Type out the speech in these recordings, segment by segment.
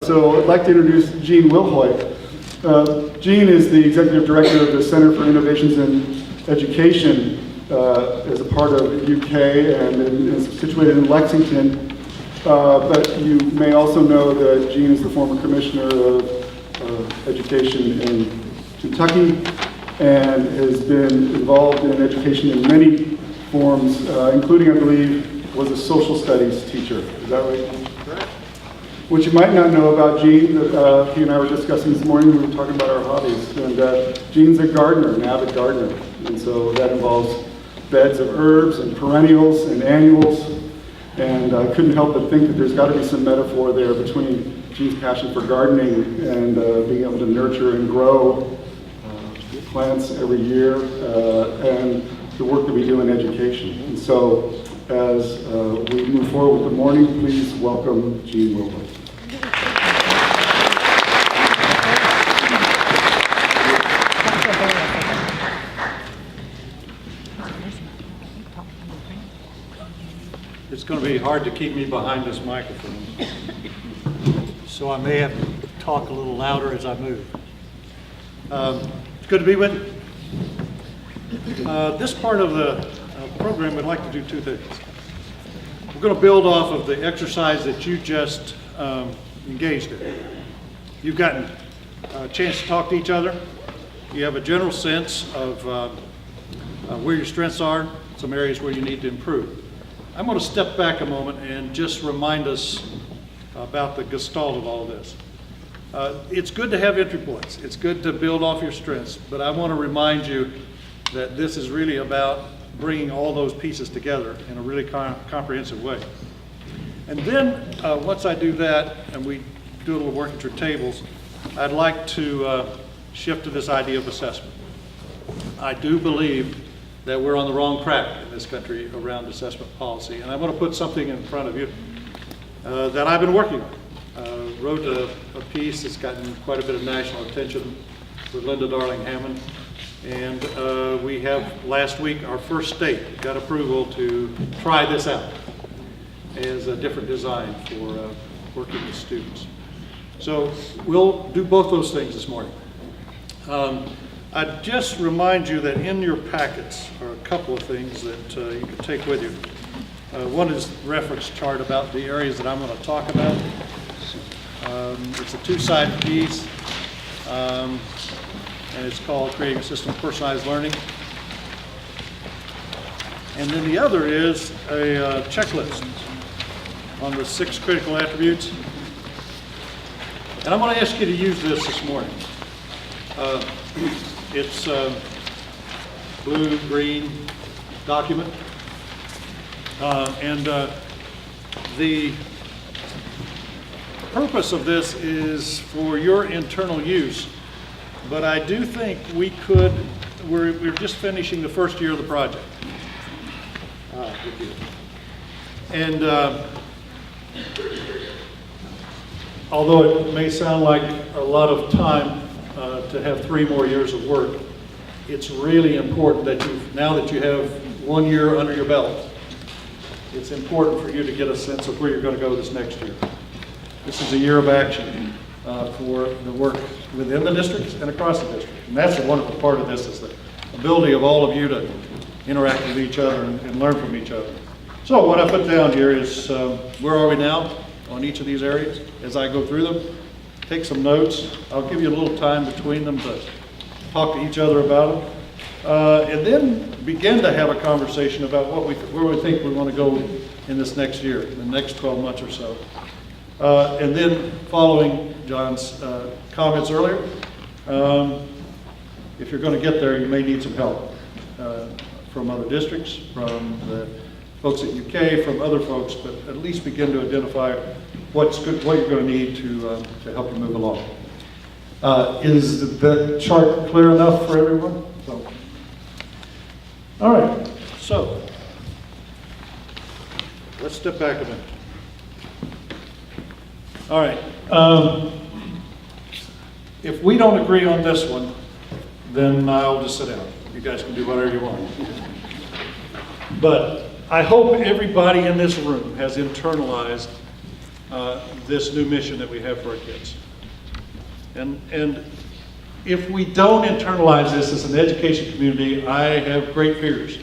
So I'd like to introduce Gene Wilhoit. Gene is the Executive Director of the Center for Innovations in Education as a part of UK and is situated in Lexington. But you may also know that Gene is the former Commissioner of Education in Kentucky and has been involved in education in many forms, including, I believe, was a social studies teacher. Is that right? Correct. What you might not know about Gene, that he and I were discussing this morning, we were talking about our hobbies, and Gene's a gardener, an avid gardener, and so that involves beds of herbs and perennials and annuals, and I couldn't help but think that there's got to be some metaphor there between Gene's passion for gardening and being able to nurture and grow plants every year, and the work that we do in education. And so, as we move forward with the morning, please welcome Gene Wilhoit. It's going to be hard to keep me behind this microphone, so I may have to talk a little louder as I move. It's good to be with you. This part of the program, we'd like to do two things. We're going to build off of the exercise that you just engaged in. You've gotten a chance to talk to each other. You have a general sense of where your strengths are, some areas where you need to improve. I'm going to step back a moment and just remind us about the gestalt of all of this. It's good to have entry points. It's good to build off your strengths, but I want to remind you that this is really about bringing all those pieces together in a really comprehensive way. And then once I do that and we do a little work at your tables, I'd like to shift to this idea of assessment. I do believe that we're on the wrong track in this country around assessment policy, and I want to put something in front of you that I've been working on. Wrote a piece that's gotten quite a bit of national attention with Linda Darling-Hammond. And we have last week our first state got approval to try this out as a different design for working with students. So we'll do both those things this morning. I'd just remind you that in your packets are a couple of things that you can take with you. One is the reference chart about the areas that I'm going to talk about. It's a two-sided piece. And it's called Creating a System of Personalized Learning. And then the other is a checklist on the 6 critical attributes. And I'm going to ask you to use this morning. It's a blue-green document. And the purpose of this is for your internal use. But I do think we could, we're just finishing the first year of the project. And although it may sound like a lot of time to have 3 more years of work, it's really important that now that you have 1 year under your belt, it's important for you to get a sense of where you're going to go this next year. This is a year of action for the work within the districts and across the district. And that's a wonderful part of this, is the ability of all of you to interact with each other and learn from each other. So what I put down here is where are we now on each of these areas as I go through them. Take some notes. I'll give you a little time between them to talk to each other about them. And then begin to have a conversation about where we think we want to go in this next year, in the next 12 months or so. And then following John's comments earlier, if you're going to get there, you may need some help from other districts, from the folks at UK, from other folks, but at least begin to identify what you're going to need to help you move along. Is the chart clear enough for everyone? So, all right, so let's step back a minute. All right, if we don't agree on this one, then I'll just sit down. You guys can do whatever you want. But I hope everybody in this room has internalized this new mission that we have for our kids. And if we don't internalize this as an education community, I have great fears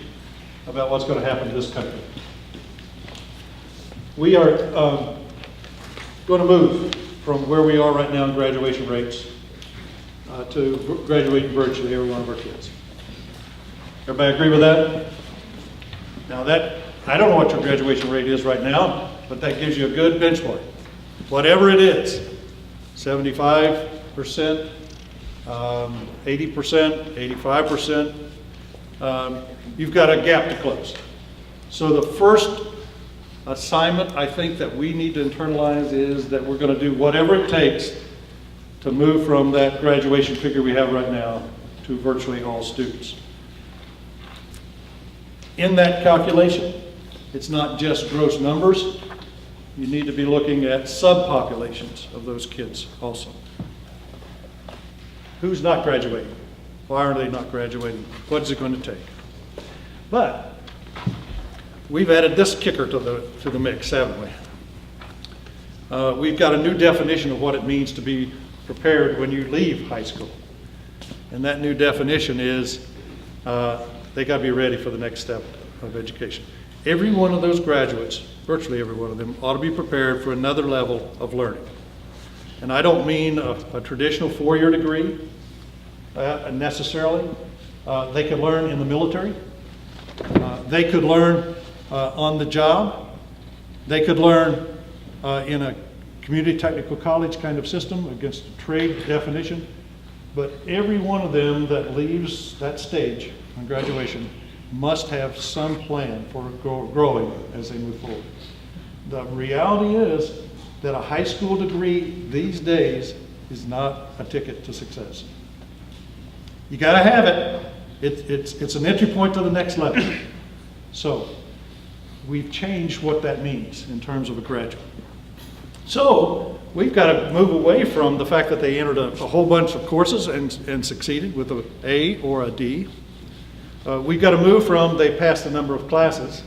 about what's going to happen to this country. We are going to move from where we are right now in graduation rates to graduating virtually every one of our kids. Everybody agree with that? Now I don't know what your graduation rate is right now, but that gives you a good benchmark. Whatever it is, 75%, 80%, 85%, you've got a gap to close. So the first assignment I think that we need to internalize is that we're going to do whatever it takes to move from that graduation figure we have right now to virtually all students. In that calculation, it's not just gross numbers. You need to be looking at subpopulations of those kids also. Who's not graduating? Why are they not graduating? What is it going to take? But we've added this kicker to the mix, haven't we? We've got a new definition of what it means to be prepared when you leave high school. And that new definition is they got to be ready for the next step of education. Every one of those graduates, virtually every one of them, ought to be prepared for another level of learning. And I don't mean a traditional four-year degree necessarily. They could learn in the military. They could learn on the job. They could learn in a community technical college kind of system against a trade definition. But every one of them that leaves that stage on graduation must have some plan for growing as they move forward. The reality is that a high school degree these days is not a ticket to success. You got to have it. It's an entry point to the next level. So we've changed what that means in terms of a graduate. So we've got to move away from the fact that they entered a whole bunch of courses and succeeded with an A or a D. We've got to move from they passed a number of classes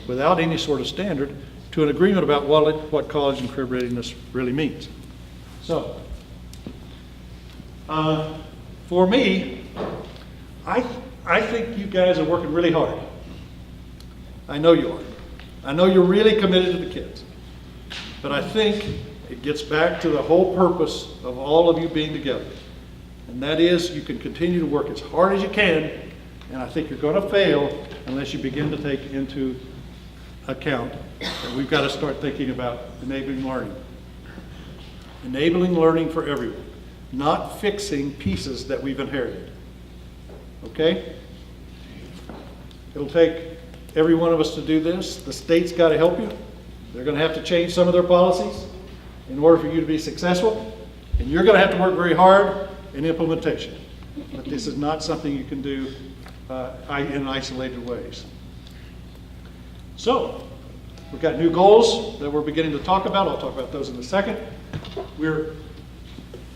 without any sort of standard to an agreement about what college and career readiness really means. So, for me, I think you guys are working really hard. I know you are. I know you're really committed to the kids. But I think it gets back to the whole purpose of all of you being together. And that is you can continue to work as hard as you can, and I think you're going to fail unless you begin to take into account that we've got to start thinking about enabling learning. Enabling learning for everyone, not fixing pieces that we've inherited. Okay? It'll take every one of us to do this. The state's got to help you. They're going to have to change some of their policies in order for you to be successful. And you're going to have to work very hard in implementation. But this is not something you can do in isolated ways. So, we've got new goals that we're beginning to talk about. I'll talk about those in a second. We're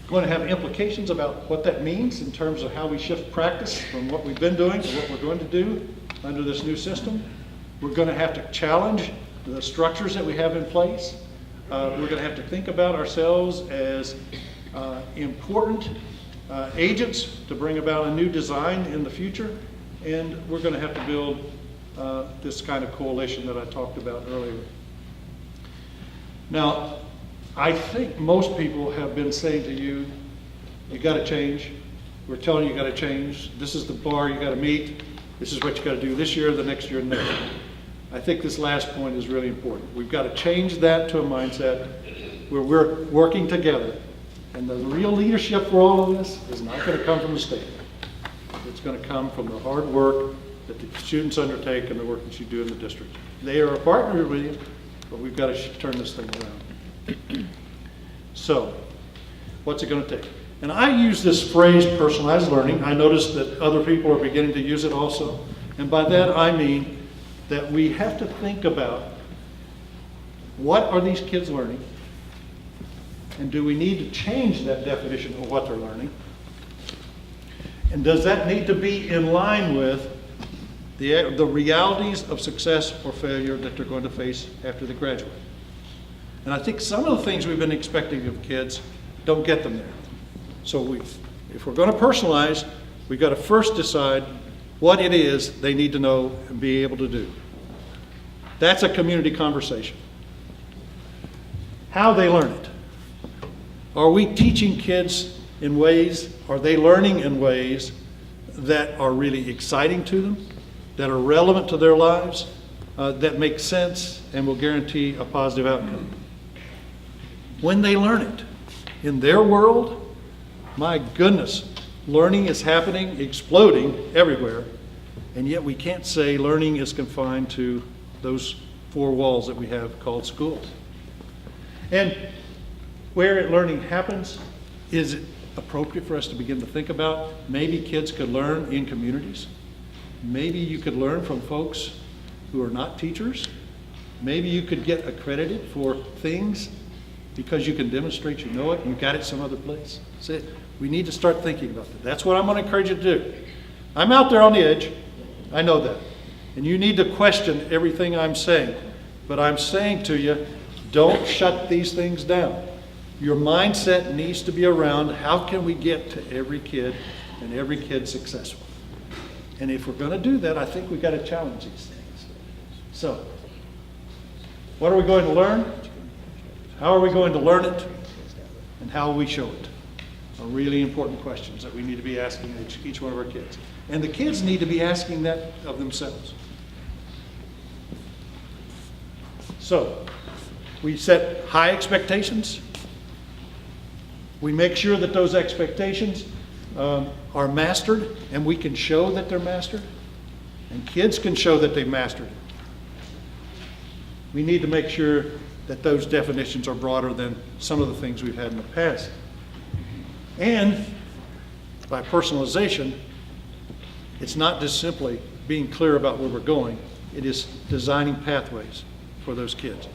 going to have implications about what that means in terms of how we shift practice from what we've been doing to what we're going to do under this new system. We're going to have to challenge the structures that we have in place. We're going to have to think about ourselves as important agents to bring about a new design in the future. And we're going to have to build this kind of coalition that I talked about earlier. Now, I think most people have been saying to you, you got to change. We're telling you got to change. This is the bar you got to meet. This is what you got to do this year, the next year, and next year. I think this last point is really important. We've got to change that to a mindset where we're working together. And the real leadership for all of this is not going to come from the state. It's going to come from the hard work that the students undertake and the work that you do in the district. They are a partner with you, but we've got to turn this thing around. So, what's it going to take? And I use this phrase, personalized learning. I notice that other people are beginning to use it also. And by that I mean that we have to think about what are these kids learning, and do we need to change that definition of what they're learning? And does that need to be in line with the realities of success or failure that they're going to face after they graduate? And I think some of the things we've been expecting of kids don't get them there. So if we're going to personalize, we've got to first decide what it is they need to know and be able to do. That's a community conversation. How they learn it. Are we teaching kids in ways, are they learning in ways that are really exciting to them, that are relevant to their lives, that make sense and will guarantee a positive outcome? When they learn it in their world, my goodness, learning is happening, exploding everywhere, and yet we can't say learning is confined to those four walls that we have called schools. And where learning happens, is it appropriate for us to begin to think about maybe kids could learn in communities? Maybe you could learn from folks who are not teachers. Maybe you could get accredited for things because you can demonstrate you know it, you got it some other place. So we need to start thinking about that. That's what I'm going to encourage you to do. I'm out there on the edge. I know that. And you need to question everything I'm saying. But I'm saying to you, don't shut these things down. Your mindset needs to be around how can we get to every kid and every kid successful. And if we're going to do that, I think we've got to challenge these things. So, what are we going to learn? How are we going to learn it? And how will we show it? Are really important questions that we need to be asking each one of our kids. And the kids need to be asking that of themselves. So, we set high expectations. We make sure that those expectations are mastered, and we can show that they're mastered. And kids can show that they've mastered it. We need to make sure that those definitions are broader than some of the things we've had in the past. And by personalization, it's not just simply being clear about where we're going, it is designing pathways for those kids.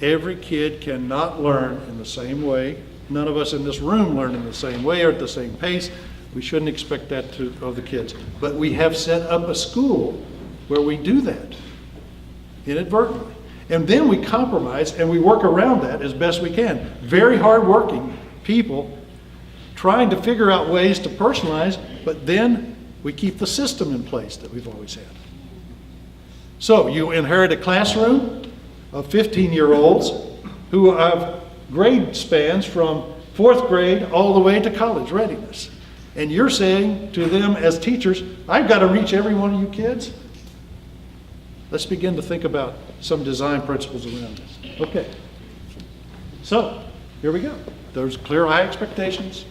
Every kid cannot learn in the same way. None of us in this room learn in the same way or at the same pace. We shouldn't expect that of the kids. But we have set up a school where we do that inadvertently. And then we compromise and we work around that as best we can. Very hardworking people trying to figure out ways to personalize, but then we keep the system in place that we've always had. So you inherit a classroom of 15-year-olds who have grade spans from 4th grade all the way to college readiness. And you're saying to them as teachers, I've got to reach every one of you kids. Let's begin to think about some design principles around this. Okay. So, here we go. There's clear high expectations.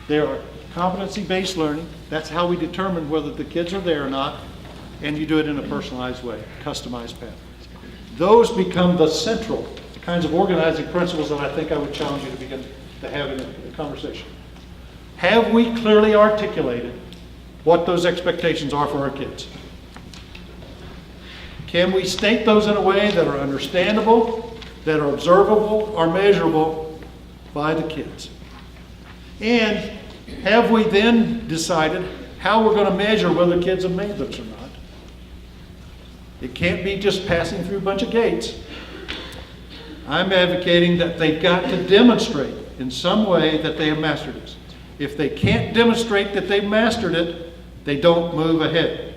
There are competency-based learning. That's how we determine whether the kids are there or not. And you do it in a personalized way, customized pathways. Those become the central kinds of organizing principles that I think I would challenge you to begin to have in a conversation. Have we clearly articulated what those expectations are for our kids? Can we state those in a way that are understandable, that are observable, or measurable by the kids? And have we then decided how we're going to measure whether kids have made those or not? It can't be just passing through a bunch of gates. I'm advocating that they've got to demonstrate in some way that they have mastered it. If they can't demonstrate that they've mastered it, they don't move ahead.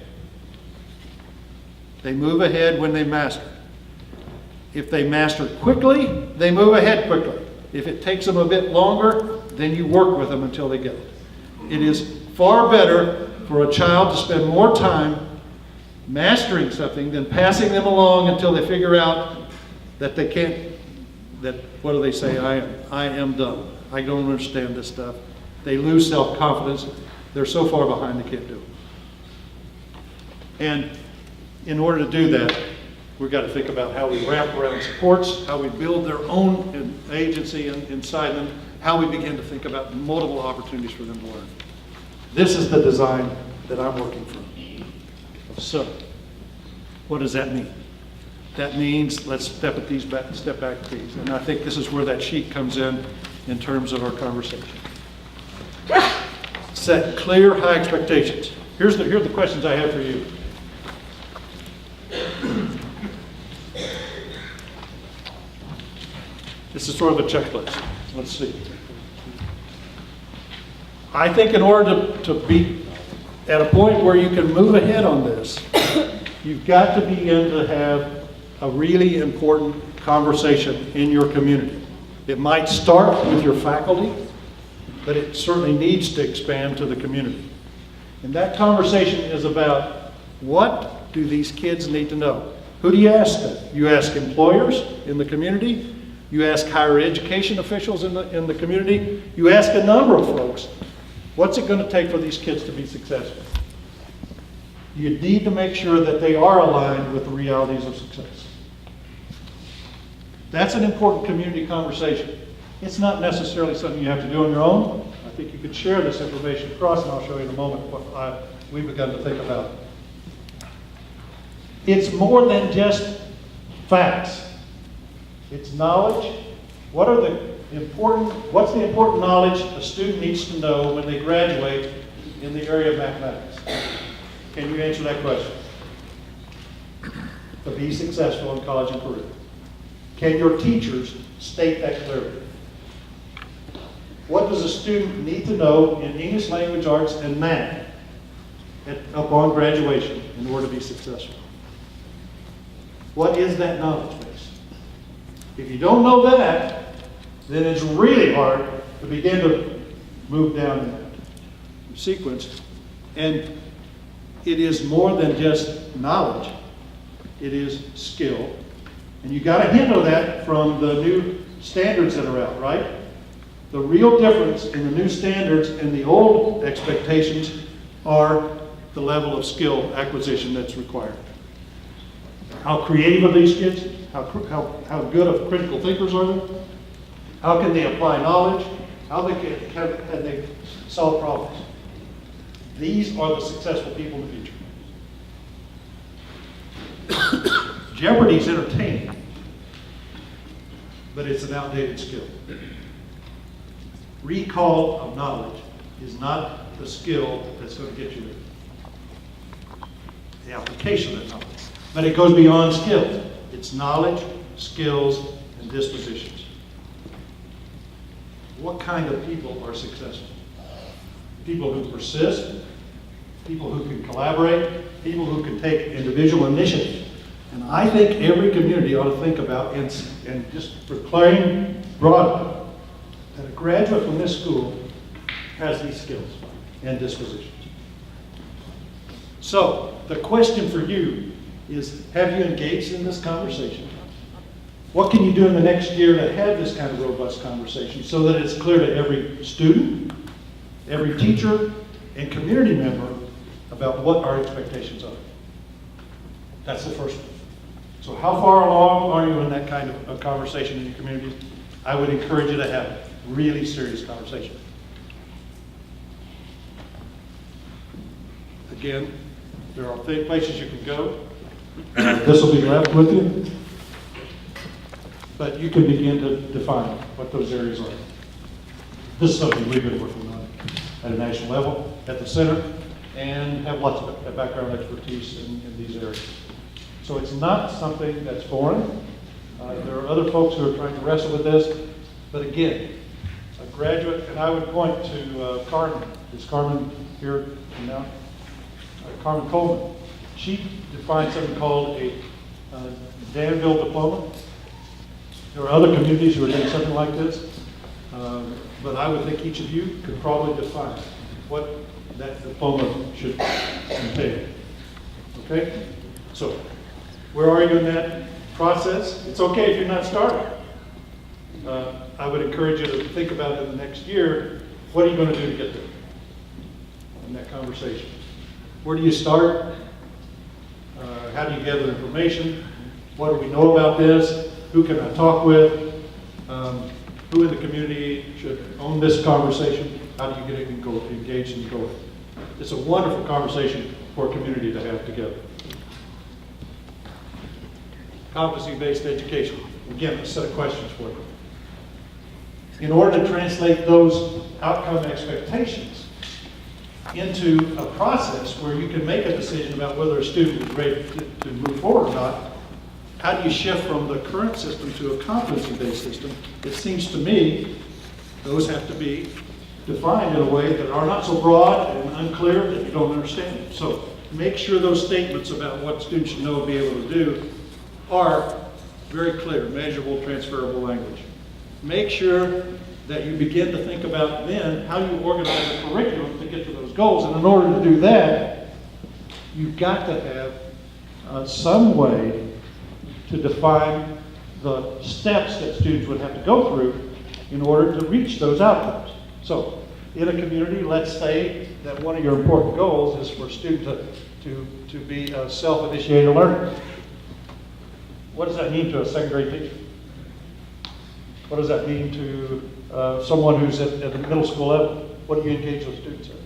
They move ahead when they master. If they master quickly, they move ahead quickly. If it takes them a bit longer, then you work with them until they get it. It is far better for a child to spend more time mastering something than passing them along until they figure out that they can't, that, what do they say, I am dumb. I don't understand this stuff. They lose self-confidence. They're so far behind they can't do it. And in order to do that, we've got to think about how we wrap around supports, how we build their own agency inside them, how we begin to think about multiple opportunities for them to learn. This is the design that I'm working from. So, what does that mean? That means let's step back at these. And I think this is where that sheet comes in terms of our conversation. Set clear, high expectations. Here are the questions I have for you. This is sort of a checklist. Let's see. I think in order to be at a point where you can move ahead on this, you've got to begin to have a really important conversation in your community. It might start with your faculty, but it certainly needs to expand to the community. And that conversation is about, what do these kids need to know? Who do you ask them? You ask employers in the community. You ask higher education officials in the community. You ask a number of folks, what's it going to take for these kids to be successful? You need to make sure that they are aligned with the realities of success. That's an important community conversation. It's not necessarily something you have to do on your own. I think you could share this information across, and I'll show you in a moment what we've begun to think about. It's more than just facts. It's knowledge. What's the important knowledge a student needs to know when they graduate in the area of mathematics? Can you answer that question? To be successful in college and career. Can your teachers state that clearly? What does a student need to know in English language arts and math upon graduation in order to be successful? What is that knowledge base? If you don't know that, then it's really hard to begin to move down in that sequence. And it is more than just knowledge. It is skill. And you got a hint of that from the new standards that are out, right? The real difference in the new standards and the old expectations are the level of skill acquisition that's required. How creative are these kids? How good of critical thinkers are they? How can they apply knowledge? How can they solve problems? These are the successful people in the future. Jeopardy is entertaining, but it's an outdated skill. Recall of knowledge is not the skill that's going to get you there. The application of that knowledge. But it goes beyond skill. It's knowledge, skills, and dispositions. What kind of people are successful? People who persist, people who can collaborate, people who can take individual initiative. And I think every community ought to think about and just proclaim broadly that a graduate from this school has these skills and dispositions. So, the question for you is, have you engaged in this conversation? What can you do in the next year to have this kind of robust conversation so that it's clear to every student, every teacher, and community member about what our expectations are? That's the first one. So how far along are you in that kind of a conversation in your community? I would encourage you to have a really serious conversation. Again, there are places you can go. This will be left with you. But you can begin to define what those areas are. This is something we've been working on at a national level, at the center, and have lots of background expertise in these areas. So it's not something that's foreign. There are other folks who are trying to wrestle with this. But again, a graduate, and I would point to Carmen. Is Carmen here now? Carmen Coleman. She defined something called a Danville diploma. There are other communities who are doing something like this. But I would think each of you could probably define what that diploma should entail. Okay? So, where are you in that process? It's okay if you're not starting. I would encourage you to think about in the next year, what are you going to do to get there in that conversation? Where do you start? How do you gather information? What do we know about this? Who can I talk with? Who in the community should own this conversation? How do you get engaged and go? It's a wonderful conversation for a community to have together. Competency-based education. Again, a set of questions for you. In order to translate those outcome expectations into a process where you can make a decision about whether a student is ready to move forward or not, how do you shift from the current system to a competency-based system? It seems to me those have to be defined in a way that are not so broad and unclear that you don't understand them. So make sure those statements about what students should know and be able to do are very clear, measurable, transferable language. Make sure that you begin to think about then how you organize a curriculum to get to those goals. And in order to do that, you've got to have some way to define the steps that students would have to go through in order to reach those outcomes. So in a community, let's say that one of your important goals is for students to be a self-initiated learner. What does that mean to a second grade teacher? What does that mean to someone who's at the middle school level? What do you engage those students in?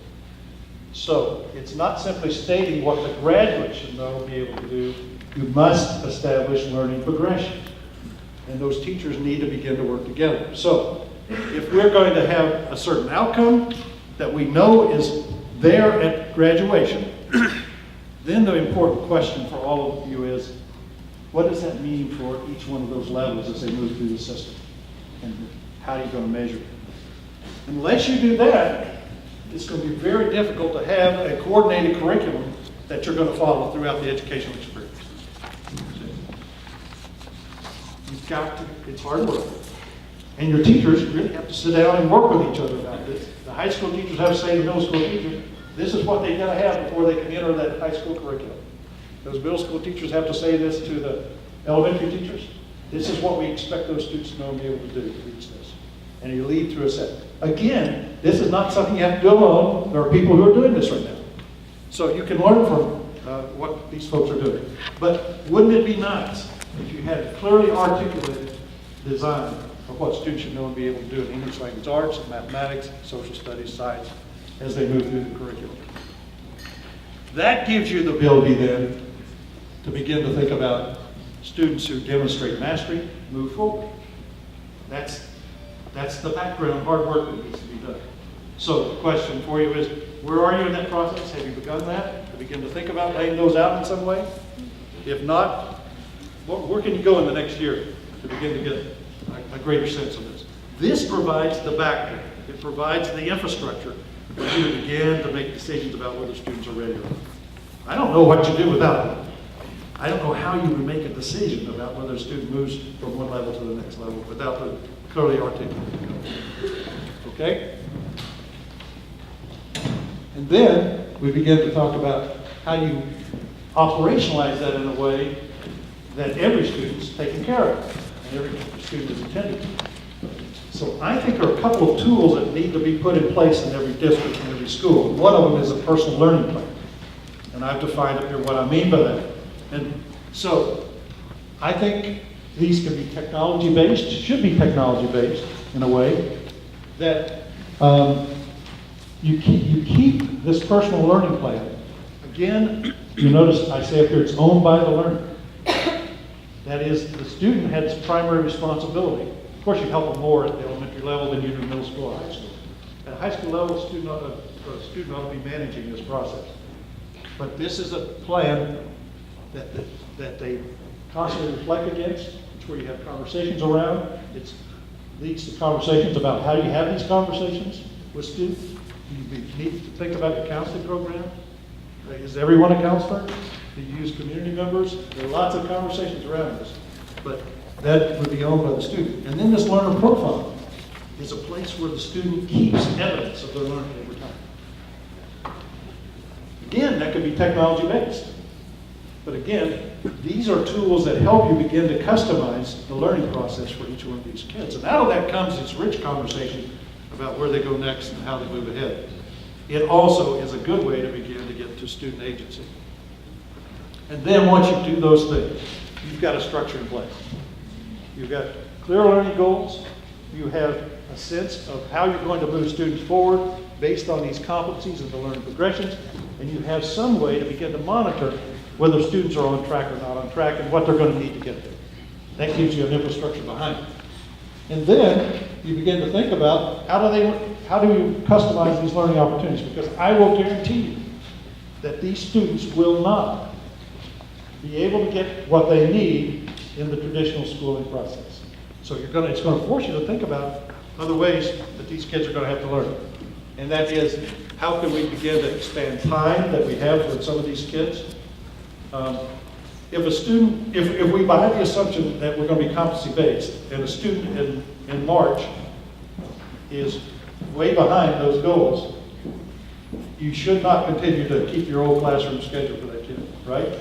So it's not simply stating what the graduate should know and be able to do. You must establish learning progression. And those teachers need to begin to work together. So if we're going to have a certain outcome that we know is there at graduation, then the important question for all of you is, what does that mean for each one of those levels as they move through the system? And how are you going to measure it? Unless you do that, it's going to be very difficult to have a coordinated curriculum that you're going to follow throughout the educational experience. You've got to, it's hard work. And your teachers really have to sit down and work with each other about this. The high school teachers have to say to middle school teachers, this is what they've got to have before they can enter that high school curriculum. Those middle school teachers have to say this to the elementary teachers. This is what we expect those students to know and be able to do to reach this. And you lead through a set. Again, this is not something you have to do alone. There are people who are doing this right now. So you can learn from what these folks are doing. But wouldn't it be nice if you had a clearly articulated design of what students should know and be able to do in English language arts, mathematics, social studies, science, as they move through the curriculum? That gives you the ability then to begin to think about students who demonstrate mastery, move forward. That's the background hard work that needs to be done. So the question for you is, where are you in that process? Have you begun that? To begin to think about laying those out in some way? If not, where can you go in the next year to begin to get a greater sense of this? This provides the background. It provides the infrastructure for you to begin to make decisions about whether students are ready or not. I don't know what you do without it. I don't know how you would make a decision about whether a student moves from one level to the next level without the clearly articulated goal. Okay? And then we begin to talk about how you operationalize that in a way that every student is taken care of and every student is attended to. So I think there are a couple of tools that need to be put in place in every district and every school. One of them is a personal learning plan. And I've defined up here what I mean by that. And so I think these can be technology-based, should be technology-based in a way that you keep this personal learning plan. Again, you notice I say up here it's owned by the learner. That is, the student has primary responsibility. Of course, you help them more at the elementary level than you do middle school or high school. At high school level, a student ought to be managing this process. But this is a plan that they constantly reflect against. It's where you have conversations around. It leads to conversations about how you have these conversations with students. You need to think about your counseling program. Is everyone a counselor? Do you use community members? There are lots of conversations around this. But that would be owned by the student. And then this learner profile is a place where the student keeps evidence of their learning over time. Again, that could be technology-based. But again, these are tools that help you begin to customize the learning process for each one of these kids. And out of that comes this rich conversation about where they go next and how they move ahead. It also is a good way to begin to get to student agency. And then once you do those things, you've got a structure in place. You've got clear learning goals. You have a sense of how you're going to move students forward based on these competencies and the learning progressions. And you have some way to begin to monitor whether students are on track or not on track and what they're going to need to get there. That gives you an infrastructure behind it. And then you begin to think about how do you customize these learning opportunities? Because I will guarantee you that these students will not be able to get what they need in the traditional schooling process. So it's going to force you to think about other ways that these kids are going to have to learn. And that is, how can we begin to expand time that we have for some of these kids? If we buy the assumption that we're going to be competency-based, and a student in March is way behind those goals, you should not continue to keep your old classroom schedule for that kid, right?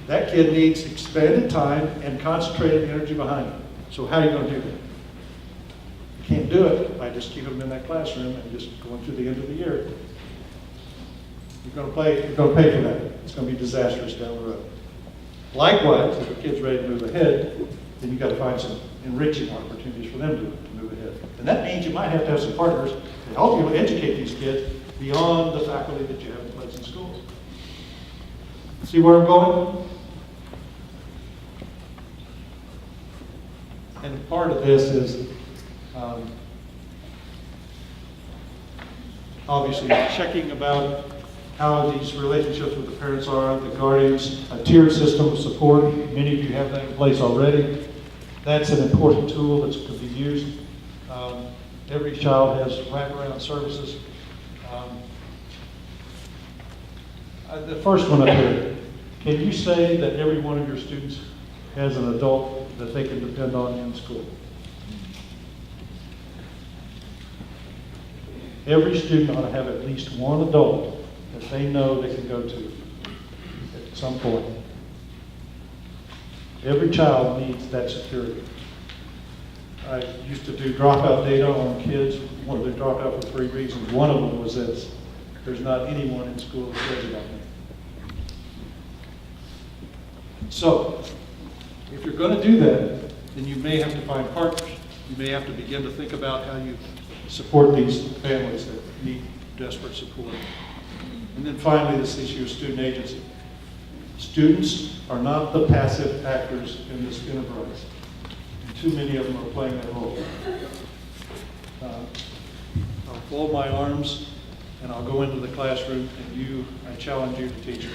That kid needs expanded time and concentrated energy behind it. So how are you going to do that? You can't do it by just keeping them in that classroom and just going through the end of the year. You're going to pay for that. It's going to be disastrous down the road. Likewise, if a kid's ready to move ahead, then you've got to find some enriching opportunities for them to move ahead. And that means you might have to have some partners to help you educate these kids beyond the faculty that you have in place in schools. See where I'm going? And part of this is obviously checking about how these relationships with the parents are, the guardians, a tiered system of support. Many of you have that in place already. That's an important tool that can be used. Every child has wraparound services. The first one up here, can you say that every one of your students has an adult that they can depend on in school? Every student ought to have at least one adult that they know they can go to at some point. Every child needs that security. I used to do dropout data on kids. They dropped out for 3 reasons. One of them was this: there's not anyone in school that cares about me. So, if you're going to do that, then you may have to find partners. You may have to begin to think about how you support these families that need desperate support. And then finally, this issue of student agency. Students are not the passive actors in this enterprise. And too many of them are playing that role. I'll fold my arms and I'll go into the classroom and I challenge you to teach me.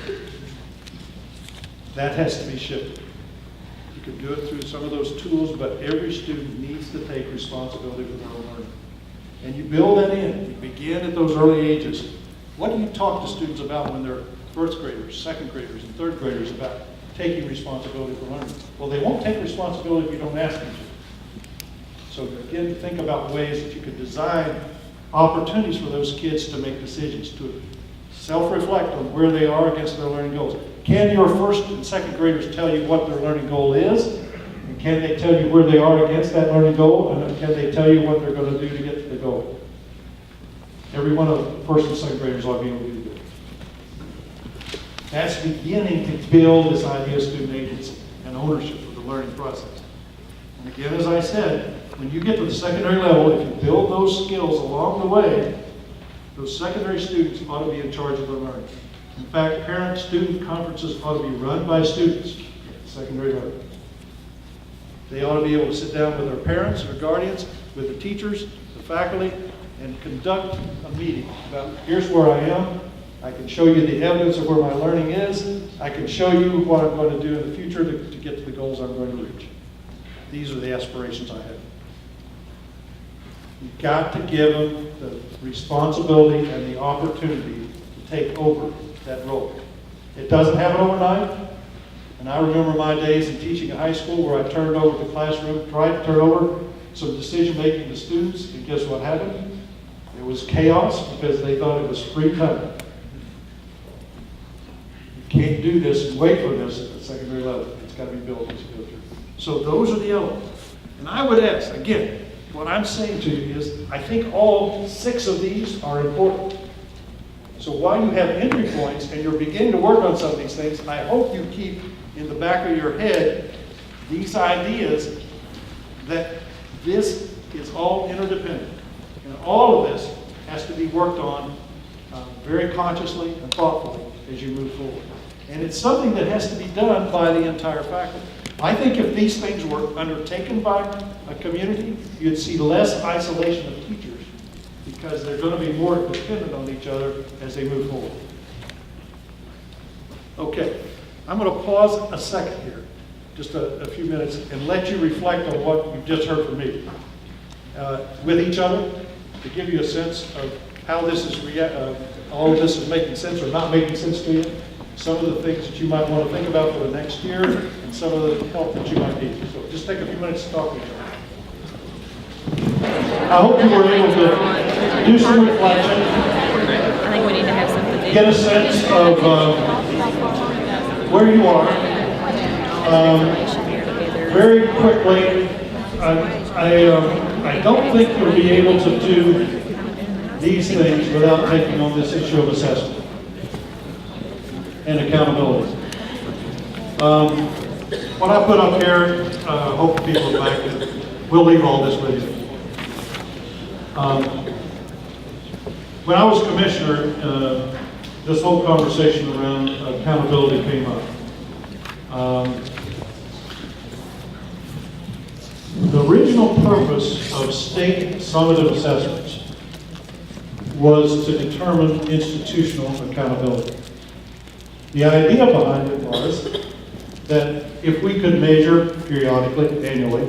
That has to be shifted. You can do it through some of those tools, but every student needs to take responsibility for their own learning. And you build that in. You begin at those early ages. What do you talk to students about when they're first graders, second graders, and third graders about taking responsibility for learning? Well, they won't take responsibility if you don't ask them to. So again, think about ways that you could design opportunities for those kids to make decisions, to self-reflect on where they are against their learning goals. Can your first and second graders tell you what their learning goal is? And can they tell you where they are against that learning goal? And can they tell you what they're going to do to get to the goal? Every one of the first and second graders ought to be able to do that. That's beginning to build this idea of student agency and ownership of the learning process. And again, as I said, when you get to the secondary level, if you build those skills along the way, those secondary students ought to be in charge of their learning. In fact, parent-student conferences ought to be run by students at the secondary level. They ought to be able to sit down with their parents or guardians, with the teachers, the faculty, and conduct a meeting about, here's where I am. I can show you the evidence of where my learning is. I can show you what I'm going to do in the future to get to the goals I'm going to reach. These are the aspirations I have. You've got to give them the responsibility and the opportunity to take over that role. It doesn't happen overnight. And I remember my days in teaching in high school where I turned over the classroom, tried to turn over some decision-making to students, and guess what happened? It was chaos because they thought it was free time. You can't do this and wait for this at the secondary level. It's got to be built as you go through. So those are the elements. And I would ask, again, what I'm saying to you is, I think all 6 of these are important. So while you have entry points and you're beginning to work on some of these things, I hope you keep in the back of your head these ideas that this is all interdependent. And all of this has to be worked on very consciously and thoughtfully as you move forward. And it's something that has to be done by the entire faculty. I think if these things were undertaken by a community, you'd see less isolation of teachers because they're going to be more dependent on each other as they move forward. Okay, I'm going to pause a second here just a few minutes and let you reflect on what you've just heard from me with each other to give you a sense of how this is, all of this is making sense or not making sense to you, some of the things that you might want to think about for the next year, and some of the help that you might need. So just take a few minutes to talk to each other. I hope you were able to do some reflection, I think we need to have something to get a sense of where you are. Very quickly, I don't think you'll be able to do these things without taking on this issue of assessment and accountability. What I put up here, hope people are back, we'll leave all this with you. When I was commissioner, this whole conversation around accountability came up. The original purpose of state summative assessments was to determine institutional accountability. The idea behind it was that if we could measure periodically, annually,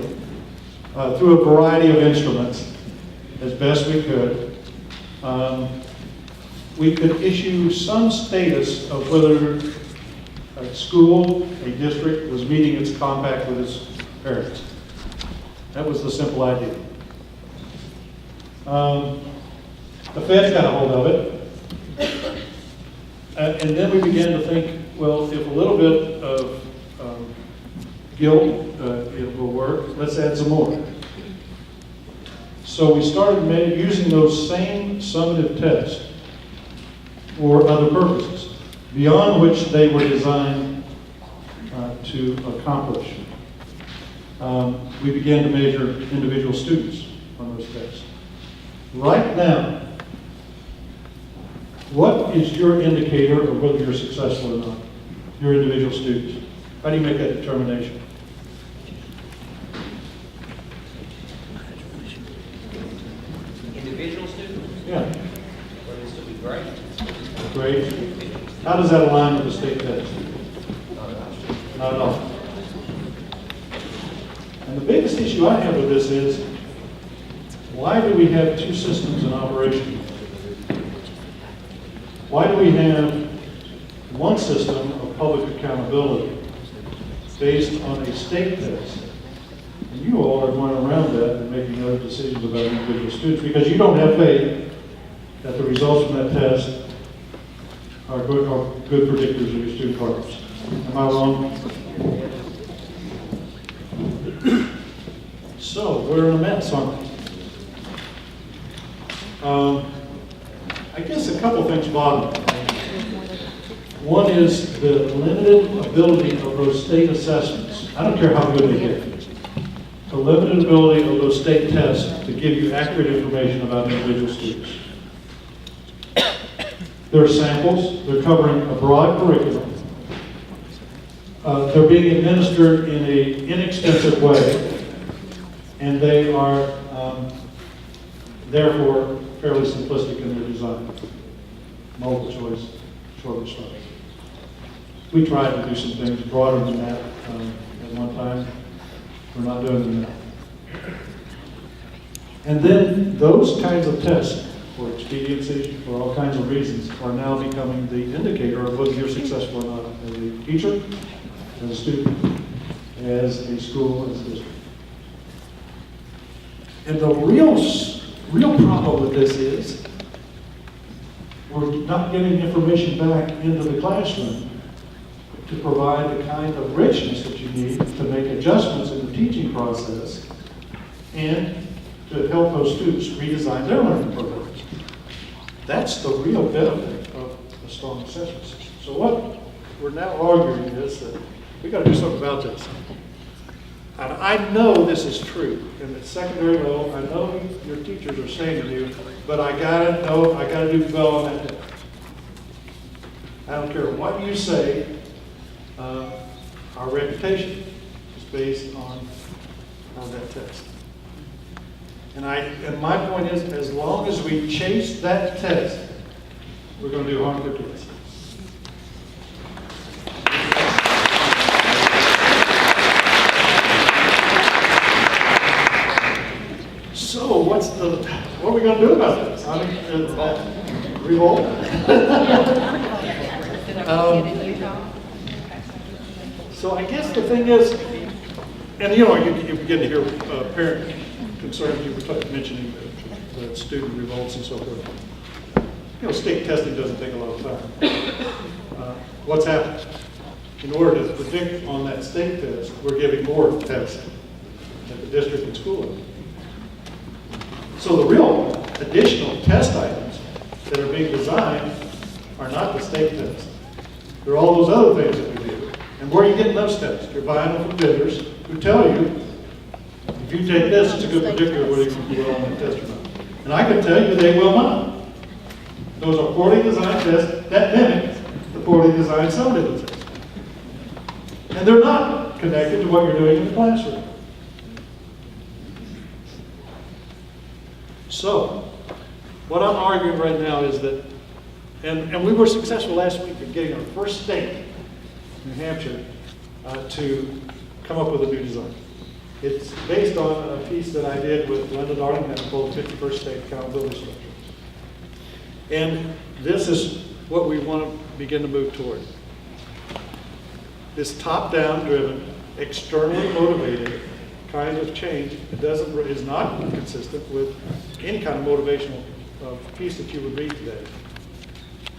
through a variety of instruments, as best we could issue some status of whether a school, a district, was meeting its compact with its parents. That was the simple idea. The Feds got a hold of it. And then we began to think, well, if a little bit of guilt it will work, let's add some more. So we started using those same summative tests for other purposes, beyond which they were designed to accomplish. We began to measure individual students on those tests. Right now, what is your indicator of whether you're successful or not? Your individual students. How do you make that determination? Individual students? Yeah. Or they still be great? Great. How does that align with the state test? Not at all. And the biggest issue I have with this is, why do we have two systems in operation? Why do we have one system of public accountability based on a state test? And you all are going around that and making other decisions about individual students because you don't have faith that the results from that test are good predictors of your student progress. Am I wrong? So, we're in a mess, aren't we? I guess a couple things bother me. One is the limited ability of those state assessments. I don't care how good they get. The limited ability of those state tests to give you accurate information about individual students. They're samples. They're covering a broad curriculum. They're being administered in an inexpensive way, and they are therefore fairly simplistic in their design. Multiple choice, short response. We tried to do some things broader than that at one time. We're not doing them now. And then those kinds of tests, for expediency, for all kinds of reasons, are now becoming the indicator of whether you're successful or not as a teacher, as a student, as a school, as a district. And the real problem with this is we're not getting information back into the classroom to provide the kind of richness that you need to make adjustments in the teaching process and to help those students redesign their learning programs. That's the real benefit of a strong assessment system. So what we're now arguing is that we've got to do something about this. And I know this is true. In the secondary level, I know your teachers are saying to you, but I gotta do well on that test. I don't care what you say, our reputation is based on that test. And my point is, as long as we chase that test, we're going to do harm to kids. what are we going to do about this? I mean, revolt? So I guess the thing is, and you know, you begin to hear parent concerns. You were mentioning the student revolts and so forth. You know, state testing doesn't take a lot of time. What's happened? In order to predict on that state test, we're giving more tests at the district and school level. So the real additional test items that are being designed are not the state test. They're all those other things that we do. And where are you getting those tests? You're buying them from vendors who tell you, if you take this, it's a good predictor of whether you can do well on that test or not. And I can tell you they will not. Those are poorly designed tests that mimic the poorly designed summative tests. And they're not connected to what you're doing in the classroom. So, what I'm arguing right now is that, and we were successful last week in getting our first state, New Hampshire, to come up with a new design. It's based on a piece that I did with Linda Darlington called 51st State Accountability Structure. And this is what we want to begin to move toward. This top-down driven, externally motivated kind of change is not consistent with any kind of motivational piece that you would read today.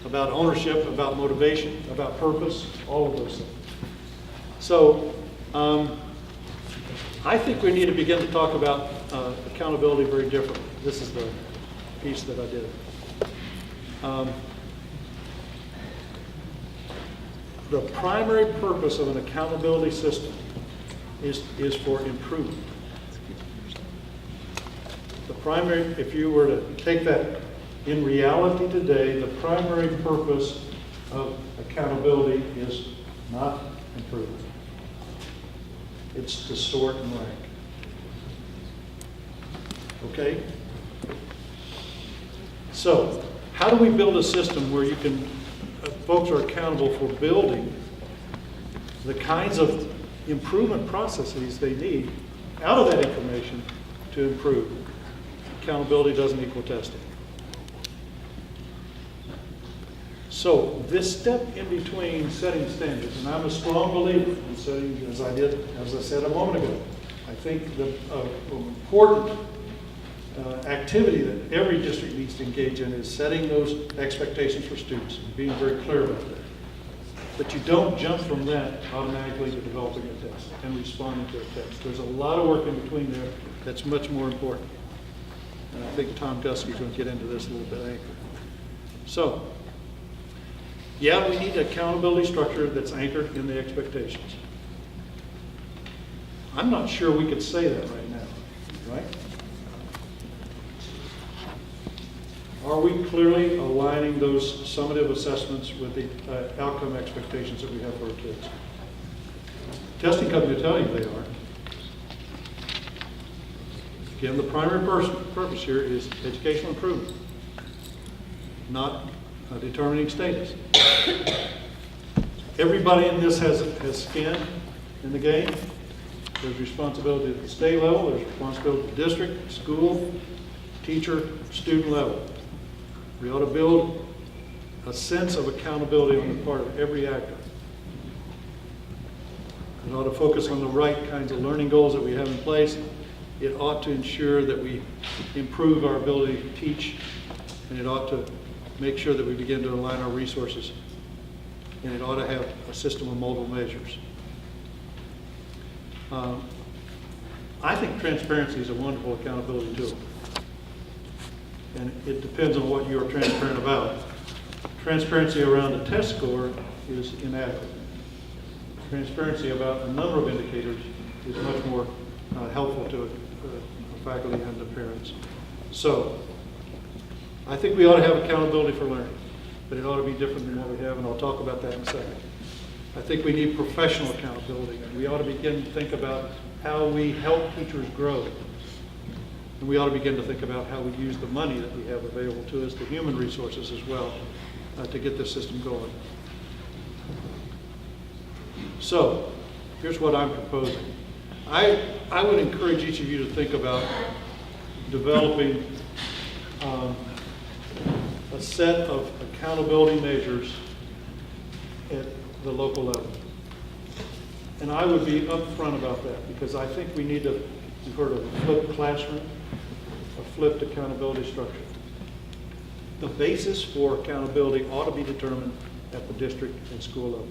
About ownership, about motivation, about purpose, all of those things. So, I think we need to begin to talk about accountability very differently. This is the piece that I did. The primary purpose of an accountability system is for improvement. The primary, if you were to take that in reality today, the primary purpose of accountability is not improvement. It's to sort and rank. Okay? So, how do we build a system where you can, folks are accountable for building the kinds of improvement processes they need out of that information to improve? Accountability doesn't equal testing. So this step in between setting standards, and I'm a strong believer in setting, as I said a moment ago, I think the important activity that every district needs to engage in is setting those expectations for students and being very clear about that. But you don't jump from that automatically to developing a test and responding to a test. There's a lot of work in between there that's much more important. And I think Tom Guskey's going to get into this a little bit later. So, yeah, we need an accountability structure that's anchored in the expectations. I'm not sure we could say that right now, right? Are we clearly aligning those summative assessments with the outcome expectations that we have for our kids? Testing company will tell you they are. Again, the primary purpose here is educational improvement, not determining status. Everybody in this has skin in the game. There's responsibility at the state level, there's responsibility at the district, school, teacher, student level. We ought to build a sense of accountability on the part of every actor. It ought to focus on the right kinds of learning goals that we have in place. It ought to ensure that we improve our ability to teach, and it ought to make sure that we begin to align our resources, and it ought to have a system of multiple measures. I think transparency is a wonderful accountability tool. And it depends on what you're transparent about. Transparency around a test score is inadequate. Transparency about a number of indicators is much more helpful to faculty and to parents. So, I think we ought to have accountability for learning, but it ought to be different than what we have, and I'll talk about that in a second. I think we need professional accountability, and we ought to begin to think about how we help teachers grow. And we ought to begin to think about how we use the money that we have available to us, the human resources as well, to get this system going. So, here's what I'm proposing. I would encourage each of you to think about developing a set of accountability measures at the local level. And I would be upfront about that because I think we need to, you've heard of a flipped classroom, a flipped accountability structure. The basis for accountability ought to be determined at the district and school level.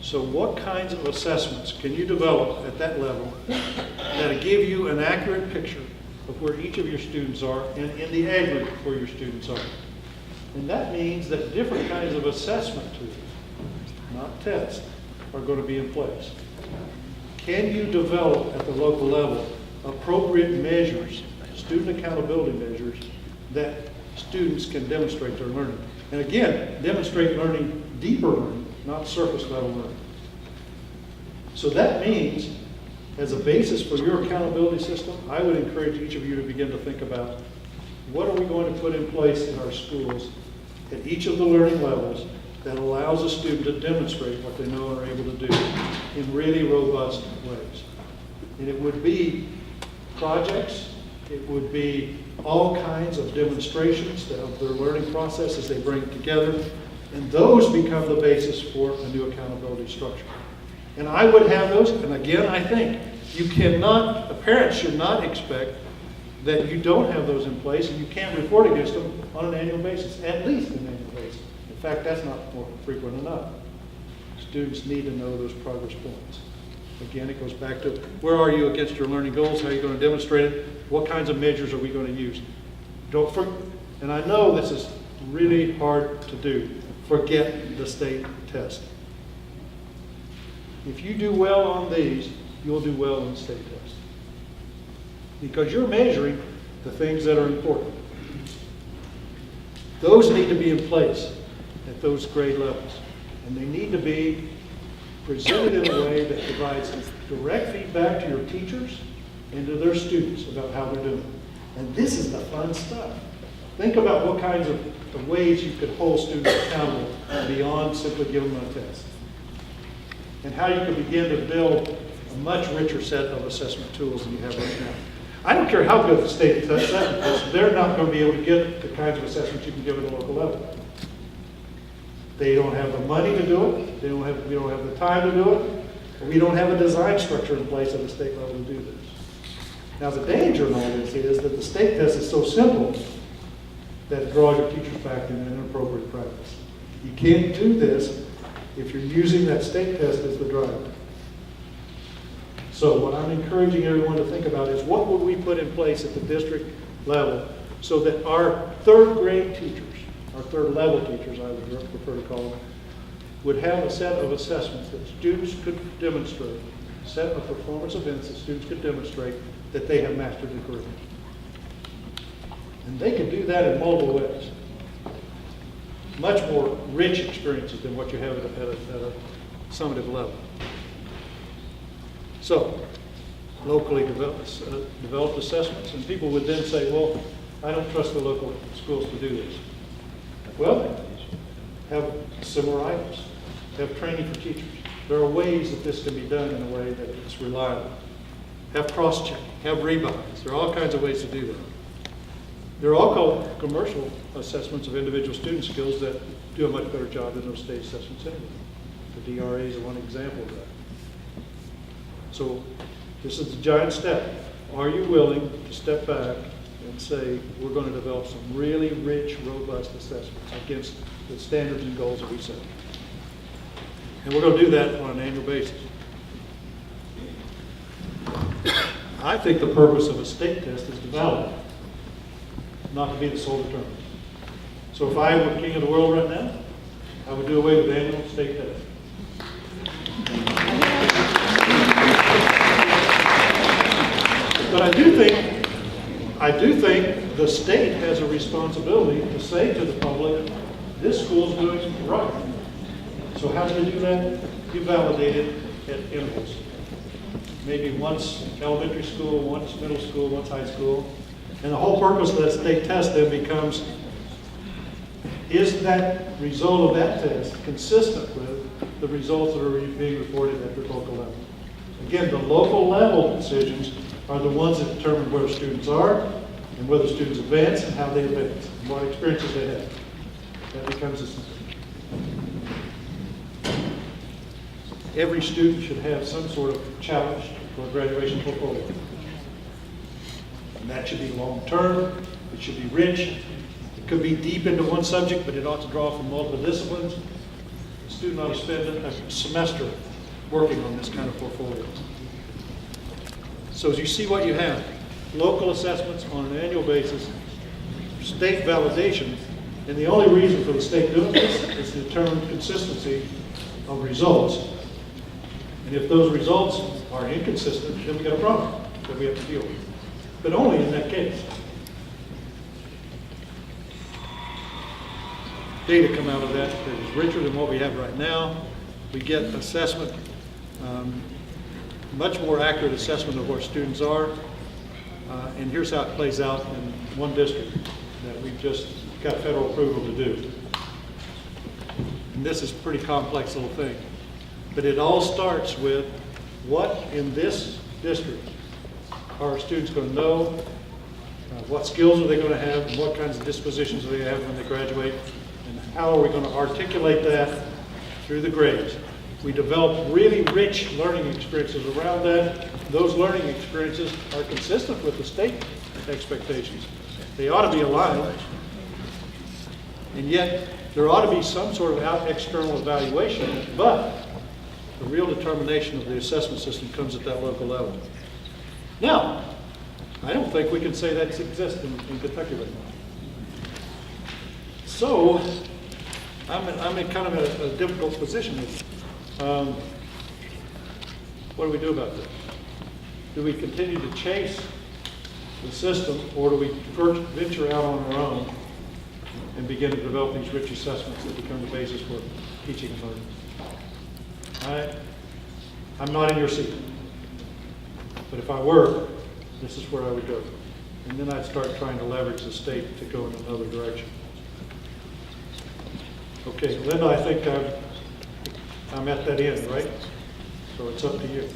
So what kinds of assessments can you develop at that level that give you an accurate picture of where each of your students are and in the aggregate where your students are? And that means that different kinds of assessment tools, not tests, are going to be in place. Can you develop at the local level appropriate measures, student accountability measures, that students can demonstrate their learning? And again, demonstrate learning, deeper learning, not surface level learning. So that means, as a basis for your accountability system, I would encourage each of you to begin to think about what are we going to put in place in our schools at each of the learning levels that allows a student to demonstrate what they know and are able to do in really robust ways. And it would be projects, it would be all kinds of demonstrations of their learning process as they bring it together, and those become the basis for a new accountability structure. And I would have those, and again, I think you cannot, a parent should not expect that you don't have those in place and you can't report against them on an annual basis, at least an annual basis. In fact, that's not more frequent enough. Students need to know those progress points. Again, it goes back to where are you against your learning goals? How are you going to demonstrate it? What kinds of measures are we going to use? Don't forget, and I know this is really hard to do, forget the state test. If you do well on these, you'll do well in the state test. Because you're measuring the things that are important. Those need to be in place at those grade levels. And they need to be presented in a way that provides direct feedback to your teachers and to their students about how they're doing. And this is the fun stuff. Think about what kinds of ways you could hold students accountable beyond simply giving them a test. And how you could begin to build a much richer set of assessment tools than you have right now. I don't care how good the state assessment is, they're not going to be able to get the kinds of assessments you can give at the local level. They don't have the money to do it, we don't have the time to do it, and we don't have a design structure in place at the state level to do this. Now the danger in all this is that the state test is so simple that it draws your teachers back in an inappropriate practice. You can't do this if you're using that state test as the driver. So what I'm encouraging everyone to think about is what would we put in place at the district level so that our third grade teachers, our third level teachers I would prefer to call them, would have a set of assessments that students could demonstrate, a set of performance events that students could demonstrate that they have mastered the curriculum. And they can do that in multiple ways. Much more rich experiences than what you have at a summative level. So, locally developed assessments, and people would then say, well, I don't trust the local schools to do this. Well, have similar items, have training for teachers. There are ways that this can be done in a way that it's reliable. Have cross-checking, have rebinds. There are all kinds of ways to do that. There are all called commercial assessments of individual student skills that do a much better job than those state assessments anyway. The DRA is one example of that. So this is a giant step. Are you willing to step back and say, we're going to develop some really rich, robust assessments against the standards and goals that we set? And we're going to do that on an annual basis. I think the purpose of a state test is to validate, not to be the sole determinant. So if I were king of the world right now, I would do away with the annual state test. But I do think the state has a responsibility to say to the public, this school's doing it right. So how do you do that? You validate it at intervals. Maybe once elementary school, once middle school, once high school. And the whole purpose of that state test then becomes, is that result of that test consistent with the results that are being reported at the local level? Again, the local level decisions are the ones that determine where students are and whether students advance and how they advance, and what experiences they have. That becomes a every student should have some sort of challenge for a graduation portfolio. And that should be long-term, it should be rich, it could be deep into one subject, but it ought to draw from multiple disciplines. The student ought to spend a semester working on this kind of portfolio. So as you see what you have, local assessments on an annual basis, state validation, and the only reason for the state doing this is to determine consistency of results. And if those results are inconsistent, then we got a problem that we have to deal with. But only in that case. Data come out of that that is richer than what we have right now. We get assessment, much more accurate assessment of where students are. And here's how it plays out in one district that we've just got federal approval to do. And this is a pretty complex little thing. But it all starts with what in this district are our students going to know, what skills are they going to have, and what kinds of dispositions do they have when they graduate, and how are we going to articulate that through the grades. We develop really rich learning experiences around that. Those learning experiences are consistent with the state expectations. They ought to be aligned, and yet there ought to be some sort of external evaluation, but the real determination of the assessment system comes at that local level. Now, I don't think we can say that exists in Kentucky right now. So, I'm in kind of a difficult position. What do we do about this? Do we continue to chase the system, or do we first venture out on our own and begin to develop these rich assessments that become the basis for teaching and learning? I'm not in your seat, but if I were, this is where I would go. And then I'd start trying to leverage the state to go in another direction. Okay, Linda, I think I'm at that end, right? So it's up to you.